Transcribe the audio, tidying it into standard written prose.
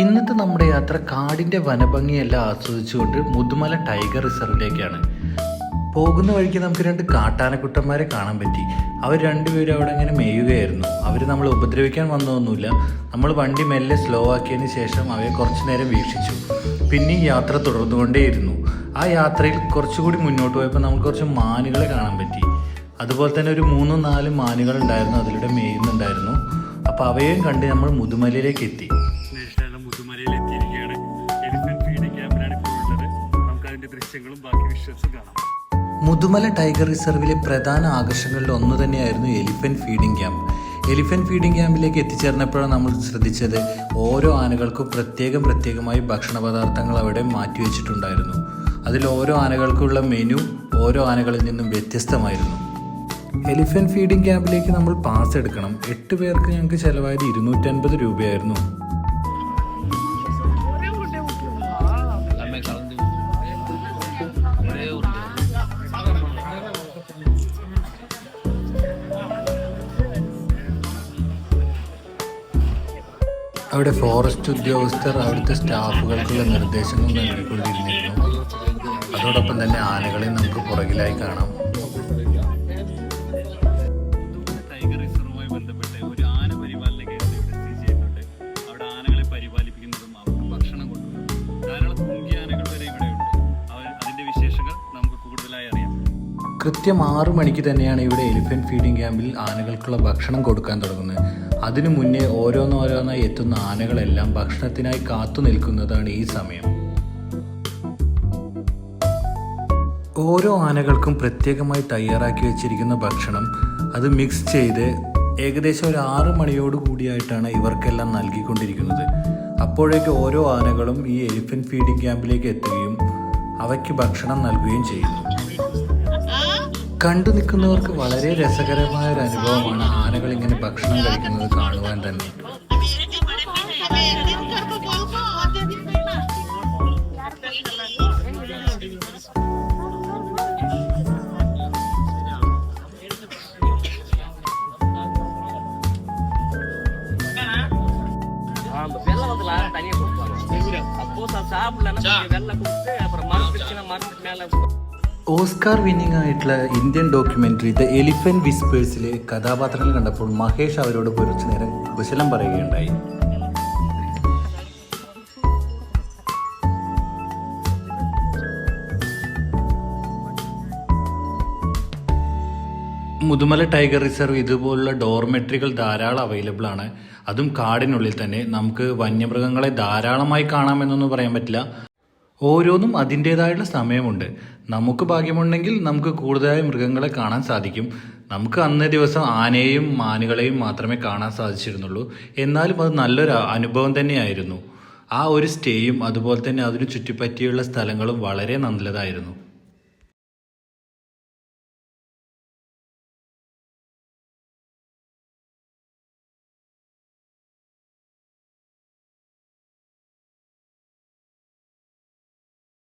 ഇന്നത്തെ നമ്മുടെ യാത്ര കാടിൻ്റെ വനഭംഗിയെല്ലാം ആസ്വദിച്ചുകൊണ്ട് മുതുമല ടൈഗർ റിസർവിലേക്കാണ്. പോകുന്ന വഴിക്ക് നമുക്ക് രണ്ട് കാട്ടാനക്കുട്ടന്മാരെ കാണാൻ പറ്റി. അവർ രണ്ടുപേരും അവിടെ ഇങ്ങനെ മേയുകയായിരുന്നു. അവർ നമ്മൾ ഉപദ്രവിക്കാൻ വന്നതൊന്നുമില്ല. നമ്മൾ വണ്ടി മെല്ലെ സ്ലോ ആക്കിയതിന് ശേഷം അവയെ കുറച്ചു നേരം വീക്ഷിച്ചു. പിന്നെയും യാത്ര തുടർന്നുകൊണ്ടേയിരുന്നു. ആ യാത്രയിൽ കുറച്ചുകൂടി മുന്നോട്ട് പോയപ്പോൾ നമുക്ക് കുറച്ച് മാനുകളെ കാണാൻ പറ്റി. അതുപോലെ തന്നെ ഒരു 3-4 മാനുകൾ ഉണ്ടായിരുന്നു, അതിലൂടെ മേയുന്നുണ്ടായിരുന്നു. അപ്പോൾ അവയെയും കണ്ട് നമ്മൾ മുതുമലയിലേക്ക് എത്തി. മുതുമല ടൈഗർ റിസർവിലെ പ്രധാന ആകർഷണങ്ങളിൽ ഒന്ന് തന്നെയായിരുന്നു elephant feeding camp. Elephant feeding ക്യാമ്പിലേക്ക് എത്തിച്ചേർന്നപ്പോഴാണ് നമ്മൾ ശ്രദ്ധിച്ചത് ഓരോ ആനകൾക്കും പ്രത്യേകമായി ഭക്ഷണ പദാർത്ഥങ്ങൾ അവിടെ മാറ്റിവെച്ചിട്ടുണ്ടായിരുന്നു. അതിൽ ഓരോ ആനകൾക്കുള്ള മെനു ഓരോ ആനകളിൽ നിന്നും വ്യത്യസ്തമായിരുന്നു. എലിഫന്റ് ഫീഡിംഗ് ക്യാമ്പിലേക്ക് നമ്മൾ പാസ് എടുക്കണം. 8 പേർക്ക് ഞങ്ങൾക്ക് ചിലവായത് 250 രൂപയായിരുന്നു. അവിടെ ഫോറസ്റ്റ് ഉദ്യോഗസ്ഥർ അവിടുത്തെ സ്റ്റാഫുകൾക്കുള്ള നിർദ്ദേശങ്ങൾ നൽകിക്കൊണ്ടിരുന്നിരുന്നു. അതോടൊപ്പം തന്നെ ആനകളെ നമുക്ക് പുറകിലായി കാണാം. ടൈഗർ റിസർവുമായി ബന്ധപ്പെട്ട് ഒരു ആന പരിപാലന കേന്ദ്രം ഇവിടെ സ്ഥിതി ചെയ്യുന്നുണ്ട്. അവിടെ ആനകളെ പരിപാലിപ്പിക്കുന്നതും അവർക്ക് ഭക്ഷണം കൊടുക്കുന്നതും ധാരാളം കുങ്കി ആനകൾ വരെ ഇവിടെയുണ്ട്. അതിന്റെ വിശേഷങ്ങൾ നമുക്ക് കൂടുതലായി അറിയാം. കൃത്യം 6 മണിക്ക് തന്നെയാണ് ഇവിടെ എലിഫന്റ് ഫീഡിംഗ് ക്യാമ്പിൽ ആനകൾക്കുള്ള ഭക്ഷണം കൊടുക്കാൻ തുടങ്ങുന്നത്. അതിനു മുന്നേ ഓരോന്നോരോന്നായി എത്തുന്ന ആനകളെല്ലാം ഭക്ഷണത്തിനായി കാത്തു നിൽക്കുന്നതാണ് ഈ സമയം. ഓരോ ആനകൾക്കും പ്രത്യേകമായി തയ്യാറാക്കി വെച്ചിരിക്കുന്ന ഭക്ഷണം അത് മിക്സ് ചെയ്ത് ഏകദേശം ഒരു 6 മണിയോട് കൂടിയായിട്ടാണ് ഇവർക്കെല്ലാം നൽകിക്കൊണ്ടിരിക്കുന്നത്. അപ്പോഴേക്ക് ഓരോ ആനകളും ഈ എലിഫന്റ് ഫീഡിംഗ് ക്യാമ്പിലേക്ക് എത്തുകയും അവയ്ക്ക് ഭക്ഷണം നൽകുകയും ചെയ്യുന്നു. കണ്ടു നിൽക്കുന്നവർക്ക് വളരെ രസകരമായ ഒരു അനുഭവമാണ് ആനകൾ ഇങ്ങനെ ഭക്ഷണം കഴിക്കുന്നത് കാണുവാൻ തന്നെ. ഓസ്കാർ വിന്നിംഗ് ആയിട്ടുള്ള ഇന്ത്യൻ ഡോക്യുമെൻ്ററി ദ എലിഫന്റ് വിസ്പേഴ്സിലെ കഥാപാത്രങ്ങൾ കണ്ടപ്പോൾ മഹേഷ് അവരോട് കുറച്ചു നേരം കുശലം പറയുകയുണ്ടായി. മുതുമല ടൈഗർ റിസർവ് ഇതുപോലുള്ള ഡോർമെട്രികൾ ധാരാളം അവൈലബിൾ ആണ്. അതും കാടിനുള്ളിൽ തന്നെ. നമുക്ക് വന്യമൃഗങ്ങളെ ധാരാളമായി കാണാമെന്നൊന്നും പറയാൻ പറ്റില്ല. ഓരോന്നും അതിൻ്റേതായുള്ള സമയമുണ്ട്. നമുക്ക് ഭാഗ്യമുണ്ടെങ്കിൽ നമുക്ക് കൂടുതലായി മൃഗങ്ങളെ കാണാൻ സാധിക്കും. നമുക്ക് അന്നേ ദിവസം ആനയെയും മാനുകളെയും മാത്രമേ കാണാൻ സാധിച്ചിരുന്നുള്ളൂ. എന്നാലും അത് നല്ലൊരു അനുഭവം തന്നെയായിരുന്നു. ആ ഒരു സ്റ്റേയും അതുപോലെ തന്നെ അതിനു ചുറ്റിപ്പറ്റിയുള്ള സ്ഥലങ്ങളും വളരെ നല്ലതായിരുന്നു.